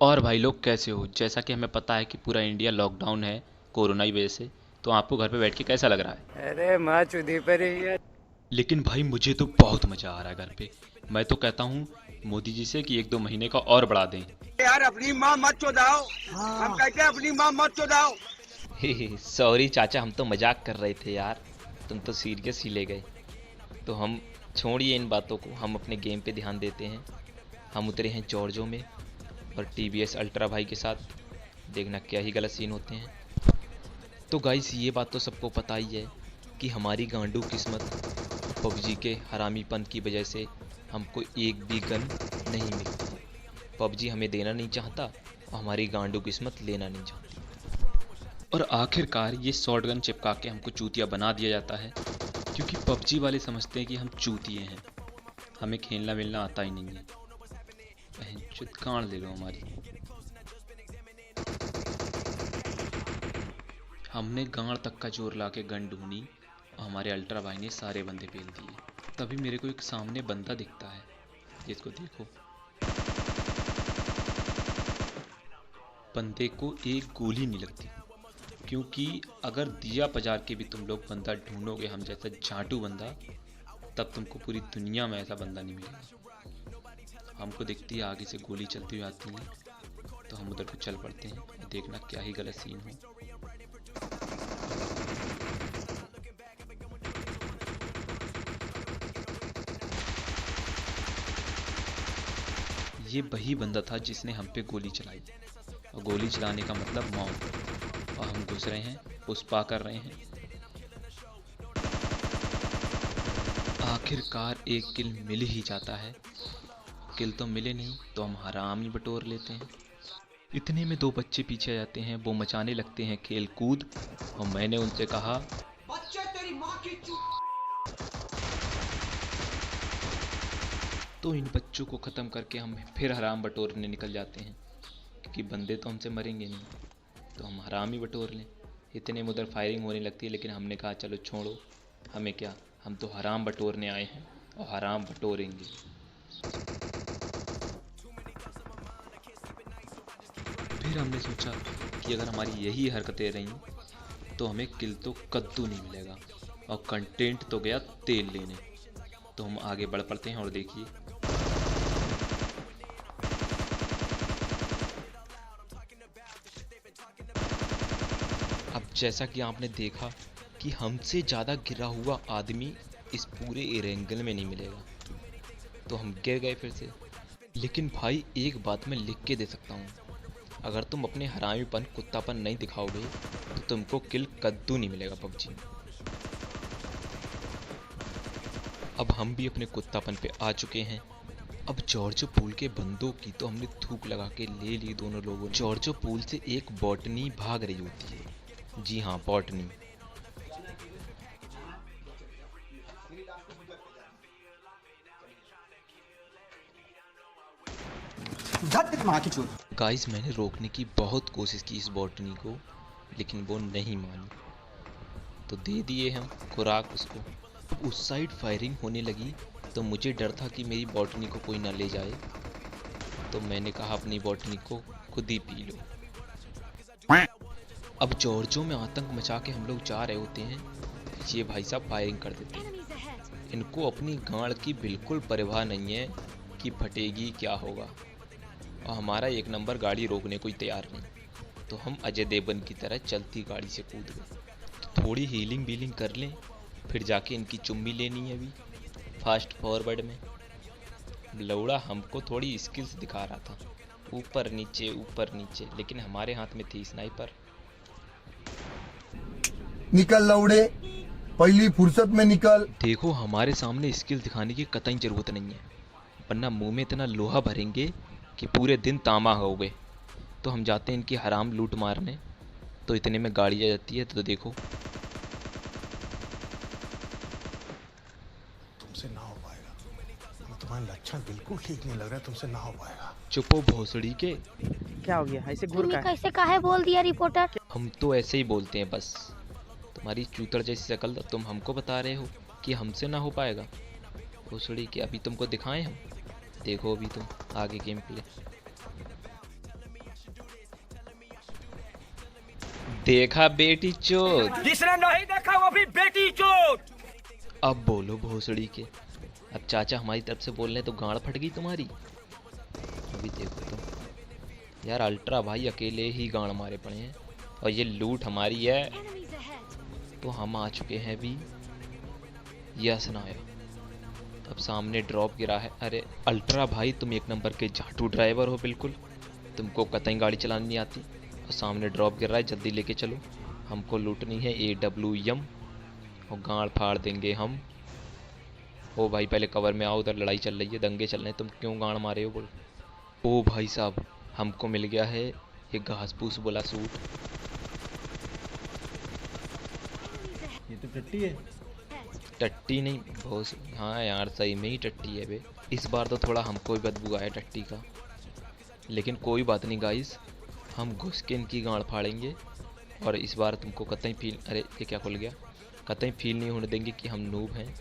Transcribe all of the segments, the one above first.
और भाई लोग कैसे हो? जैसा कि हमें पता है कि पूरा इंडिया लॉकडाउन है कोरोना की वजह से। तो आपको घर पे बैठ के कैसा लग रहा है? अरे माँ चुदी पर ही है। लेकिन भाई मुझे तो बहुत मज़ा आ रहा है घर पे। मैं तो कहता हूँ मोदी जी से कि 1-2 महीने का और बढ़ा दें। यार अपनी माँ मत चोदाओ। हम कहते हैं अपनी माँ मत चोदाओ। सॉरी चाचा, हम तो मजाक कर रहे थे यार। तुम तो सीरियस ही ले गए। तो हम छोड़िए इन बातों को, हम अपने गेम पे ध्यान देते हैं। हम उतरे हैं जॉर्जो में और टीवीएस अल्ट्रा भाई के साथ। देखना क्या ही गलत सीन होते हैं। तो गाइस ये बात तो सबको पता ही है कि हमारी गांडू किस्मत पबजी के हरामीपन की वजह से हमको एक भी गन नहीं मिलती। पबजी हमें देना नहीं चाहता और हमारी गांडू किस्मत लेना नहीं चाहती। और आखिरकार ये शॉर्ट गन चिपका के हमको चूतिया बना दिया जाता है, क्योंकि पबजी वाले समझते हैं कि हम चूतिए हैं, हमें खेलना मिलना आता ही नहीं है। बहनचोद गांड ले लो हमारी। हमने गांड तक का जोर ला के गन ढूंढी और हमारे अल्ट्रा भाई ने सारे बंदे पेल दिए। तभी मेरे को एक सामने बंदा दिखता है, जिसको देखो। बंदे को एक गोली नहीं लगती, क्योंकि अगर दिया पजार के भी तुम लोग बंदा ढूंढोगे हम जैसा झाटू बंदा, तब तुमको पूरी दुनिया में ऐसा बंदा नहीं मिलेगा। हमको दिखती है आगे से गोली चलती हुई आती है, तो हम उधर को चल पड़ते हैं और देखना क्या ही गलत सीन हो। ये वही बंदा था जिसने हम पे गोली चलाई, और गोली चलाने का मतलब मौत। और हम घुस रहे हैं, पुष्पा कर रहे हैं। आखिरकार एक किल मिल ही जाता है। किल तो मिले नहीं तो हम हराम ही बटोर लेते हैं। इतने में दो बच्चे पीछे आ जाते हैं, वो मचाने लगते हैं खेल कूद। और मैंने उनसे कहा, बच्चे तेरी माँ की चू। तो इन बच्चों को ख़त्म करके हम फिर हराम बटोरने निकल जाते हैं, क्योंकि बंदे तो हमसे मरेंगे नहीं, तो हम हराम ही बटोर लें। इतने में उधर फायरिंग होने लगती है, लेकिन हमने कहा चलो छोड़ो, हमें क्या, हम तो हराम बटोरने आए हैं और हराम बटोरेंगे। फिर हमने सोचा कि अगर हमारी यही हरकतें रहीं तो हमें किल तो कद्दू नहीं मिलेगा और कंटेंट तो गया तेल लेने। तो हम आगे बढ़ पड़ते हैं और देखिए, अब जैसा कि आपने देखा कि हमसे ज़्यादा गिरा हुआ आदमी इस पूरे एरेंगल में नहीं मिलेगा, तो हम गिर गए फिर से। लेकिन भाई एक बात मैं लिख के दे सकता हूँ, अगर तुम अपने हरामीपन कुत्तापन नहीं दिखाओगे तो तुमको किल कद्दू नहीं मिलेगा पबजी में। अब हम भी अपने कुत्तापन पे आ चुके हैं। अब जॉर्जो पूल के बंदों की तो हमने थूक लगा के ले ली दोनों लोगों ने। जॉर्जो पूल से एक बॉटनी भाग रही होती है, जी हाँ बॉटनी। माँ की चूत। गाइस मैंने रोकने की बहुत कोशिश की इस बॉटनी को, लेकिन वो नहीं मानी, तो दे दिए हम खुराक उसको। अब उस साइड फायरिंग होने लगी, तो मुझे डर था कि मेरी बॉटनी को कोई ना ले जाए, तो मैंने कहा अपनी बॉटनी को खुद ही पी लो। अब जॉर्जो में आतंक मचा के हम लोग जा रहे होते हैं, ये भाई साहब फायरिंग कर देते हैं। इनको अपनी गांड की बिल्कुल परवाह नहीं है कि फटेगी क्या होगा, और हमारा एक नंबर गाड़ी रोकने कोई तैयार नहीं, तो हम अजय देवगन की तरह चलती गाड़ी से कूद गए। तो थोड़ी हीलिंग बीलिंग कर लें, फिर जाके इनकी चुम्मी लेनी है अभी फास्ट फॉरवर्ड में। लौड़ा हमको थोड़ी स्किल्स दिखा रहा था, ऊपर नीचे, लेकिन हमारे हाथ में थी स्नाइपर। निकल लौड़े, पहली फुर्सत में निकल। देखो हमारे सामने स्किल दिखाने की कतई ज़रूरत नहीं है, वरना मुंह में इतना लोहा भरेंगे कि पूरे दिन तामा हो गए। तो हम जाते हैं इनकी हराम लूट मारने, तो इतने में गाड़ी आ जाती है, तो देखो तुमसे ना हो पाएगा। तुम्हारे लक्षण बिल्कुल ठीक नहीं लग रहा है, तुमसे ना हो पाएगा। चुपो भोसड़ी के। क्या हो गया ऐसे घूर तुमने का है? कैसे काहे बोल दिया रिपोर्टर? हम तो ऐसे ही बोलते हैं बस। तुम्हारी चूतर जैसी शक्ल तुम हमको बता रहे हो कि हमसे ना हो पाएगा। भोसड़ी के अभी तुमको दिखाएं हम, देखो अभी तुम आगे गेम प्ले। देखा बेटी चोद। जिसने नहीं देखा वो भी बेटी चोट। अब बोलो भोसड़ी के। अब चाचा हमारी तरफ से बोल रहे हैं तो गाड़ फट गई तुम्हारी। अभी देखो तुम यार, अल्ट्रा भाई अकेले ही गाड़ मारे पड़े हैं और ये लूट हमारी है। तो हम आ चुके हैं भी। यस ना आया। अब सामने ड्रॉप गिरा है। अरे अल्ट्रा भाई तुम एक नंबर के झाटू ड्राइवर हो बिल्कुल। तुमको कतई गाड़ी चलानी नहीं आती। और सामने ड्रॉप गिर रहा है, जल्दी लेके चलो, हमको लूटनी है AWM और गाड़ फाड़ देंगे हम। ओ भाई पहले कवर में आओ, उधर लड़ाई चल रही है, दंगे चल रहे हैं, तुम क्यों गाड़ मारे हो बोल। ओ भाई साहब हमको मिल गया है एक घास फूस बोला सूट। ये तो टट्टी है। टट्टी नहीं बहुत, हाँ यार सही में ही टट्टी है बे। इस बार तो थोड़ा हमको भी बदबू आया टट्टी का, लेकिन कोई बात नहीं गाइस, हम घुस के इनकी गाड़ फाड़ेंगे। और इस बार तुमको कतई फील, अरे ये क्या खुल गया, कतई फील नहीं होने देंगे कि हम नूब हैं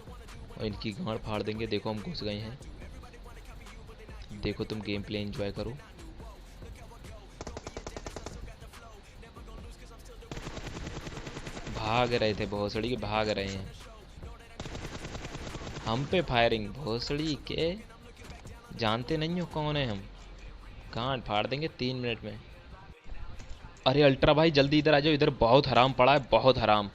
और इनकी गाड़ फाड़ देंगे। देखो हम घुस गए हैं। देखो तुम गेम प्ले एंजॉय करो। भाग रहे थे भोसड़ी के, भाग रहे हैं। हम पे फायरिंग भोसड़ी के, जानते नहीं हो कौन है हम। गांड फाड़ देंगे 3 मिनट में। अरे अल्ट्रा भाई जल्दी इधर आ जाओ, इधर बहुत हराम पड़ा है, बहुत हराम।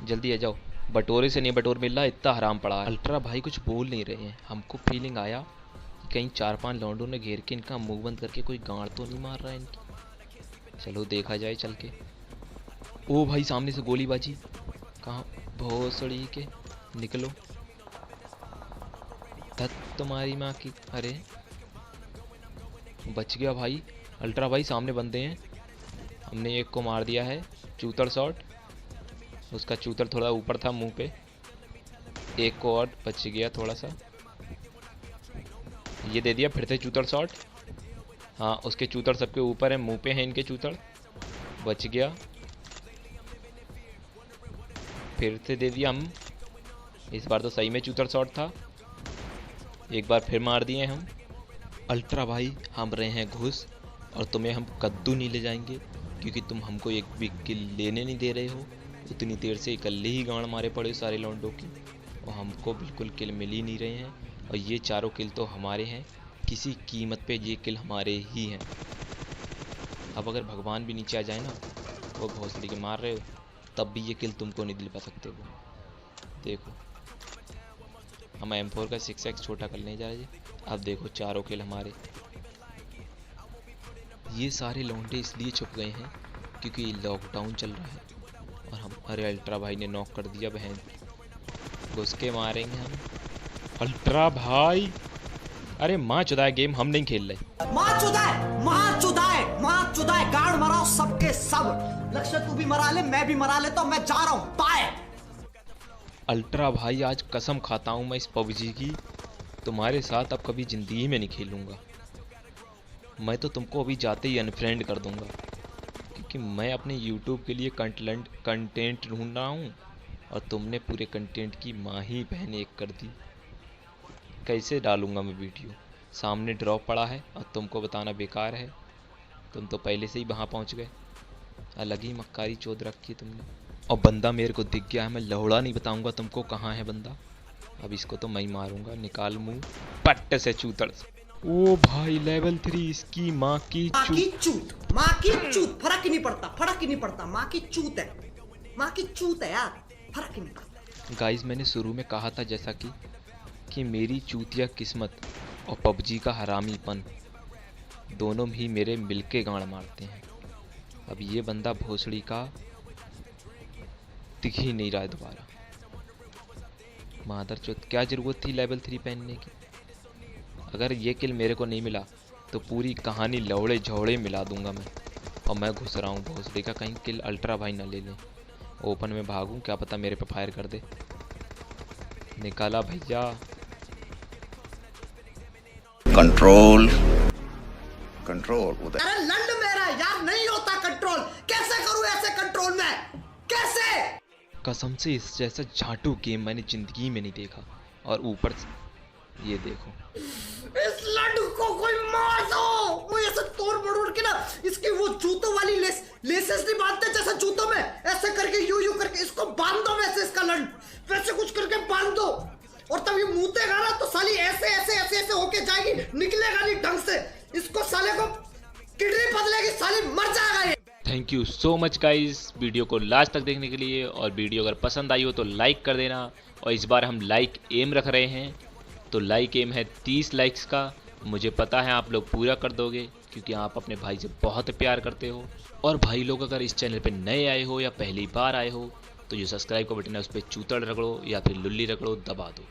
जल्दी आ जाओ, बटोरे से नहीं बटोर मिल रहा, इतना हराम पड़ा है। अल्ट्रा भाई कुछ बोल नहीं रहे हैं। हमको फीलिंग आया कि कहीं 4-5 लौंडों ने घेर के इनका मुंह बंद करके कोई गांड तो नहीं मार रहा है इनकी। चलो देखा जाए चल के। ओ भाई सामने से गोलीबाजी। कहाँ भोसड़ी के, निकलो। धत तुम्हारी माँ की। अरे बच गया भाई। अल्ट्रा भाई सामने बंदे हैं, हमने एक को मार दिया है चूतर शॉट। उसका चूतर थोड़ा ऊपर था मुंह पे। एक को और बच गया थोड़ा सा, ये दे दिया फिर से चूतर शॉट। हाँ उसके चूतर सबके ऊपर है, मुंह पे है इनके चूतर। बच गया, फिर से दे दिया हम। इस बार तो सही में चूतर शॉट था। एक बार फिर मार दिए हम। अल्ट्रा भाई हम रहे हैं घुस, और तुम्हें हम कद्दू नहीं ले जाएंगे क्योंकि तुम हमको एक भी किल लेने नहीं दे रहे हो। इतनी देर से इकल्ले ही गांड मारे पड़े सारे लौंडों की, और हमको बिल्कुल किल मिल ही नहीं रहे हैं। और ये चारों किल तो हमारे हैं, किसी कीमत पे ये किल हमारे ही हैं। अब अगर भगवान भी नीचे आ जाए ना, वो भोसड़ी के मार रहे हो, तब भी ये किल तुमको नहीं दिलवा सकते वो। देखो हम M4 का 6x छोटा करने जा रहे हैं। अब देखो चारों किल हमारे। ये सारे लौंडे इसलिए छुप गए हैं क्योंकि लॉकडाउन चल रहा है और हम। अरे अल्ट्रा भाई ने नॉक कर दिया बहन, घुस के मारेंगे हम। अल्ट्रा भाई अरे माँ चुदाए, गेम हम नहीं खेल रहे। माँ चुदाए, माँ चुदाए, माँ चुदाए, गाड़ मराओ सबके सब। लक्ष्य तू भी मरा ले, मैं भी मरा लेता हूँ, मैं जा रहा हूँ, बाय। अल्ट्रा भाई आज कसम खाता हूँ मैं इस PUBG की, तुम्हारे साथ अब कभी जिंदगी में नहीं खेलूंगा। मैं तो तुमको अभी जाते ही अनफ्रेंड कर दूंगा, क्योंकि मैं अपने YouTube के लिए कंटेंट ढूंढ रहा हूँ और तुमने पूरे कंटेंट की माँ ही बहन एक कर दी। कैसे डालूंगा मैं वीडियो। सामने ड्रॉप पड़ा है और तुमको बताना बेकार है, तुम तो पहले से ही वहाँ पहुँच गए। अलग ही मक्कारी चोद रखी तुमने। और बंदा मेरे को दिख गया है, मैं लौड़ा नहीं बताऊंगा तुमको कहाँ है बंदा। अब इसको तो मैं ही मारूंगा, निकाल मुंह पट्टे से चूतड़ से। ओ भाई लेवल 3 इसकी माँ की चूत, माँ की चूत, फर्क ही नहीं पड़ता, फर्क ही नहीं पड़ता, माँ की चूत है, माँ की चूत है यार, फर्क ही नहीं पड़ता। गाइस मैंने शुरू में कहा था जैसा कि मेरी चूतिया किस्मत और PUBG का हरामीपन दोनों ही मेरे मिलके गाड़ मारते हैं। अब ये बंदा भोसड़ी का दिख ही नहीं रहा है दोबारा। मादरचोद क्या जरूरत थी लेवल 3 पहनने की। अगर ये किल मेरे को नहीं मिला तो पूरी कहानी लौड़े झौड़े मिला दूंगा मैं। और मैं घुस रहा हूँ भोसड़ी का, कहीं किल अल्ट्रा भाई ना ले लें। ओपन में भागूं, क्या पता मेरे पे फायर कर दे। निकाला भैया। कंट्रोल कंट्रोल उधर। अरे लंड मेरा यार, नहीं होता कंट्रोल, कैसे करूं ऐसे कंट्रोल में, कैसे। कसम से इस जैसा झाटू गेम मैंने जिंदगी में नहीं देखा। और ऊपर से ये देखो, इस लड्डू को कोई मार दो, वो ऐसे तोड़ मरोड़ के ना इसकी वो जूतों वाली लेस लेसेस नहीं बांधते जैसा जूतों में, ऐसे करके यू करके इसको बांध दो, वैसे इसका लंड वैसे कुछ करके बांध दो, और तब ये मुंहतेगा ना तो साली ऐसे ऐसे ऐसे ऐसे होके जाएगी, निकलेगा नहीं ढंग से, इसको साले को किडनी बदलेगी, साली मर जाएगा ये। Thank you so much guys video को लास्ट तक देखने के लिए, और वीडियो अगर पसंद आई हो तो लाइक कर देना। और इस बार हम लाइक एम रख रहे हैं, तो लाइक एम है 30 लाइक्स का। मुझे पता है आप लोग पूरा कर दोगे क्योंकि आप अपने भाई से बहुत प्यार करते हो। और भाई लोग अगर इस चैनल पे नए आए हो या पहली बार आए हो तो जो सब्सक्राइब का बटन है उस पर चूतड़ रगड़ो या फिर लुल्ली रगड़ो दबा दो।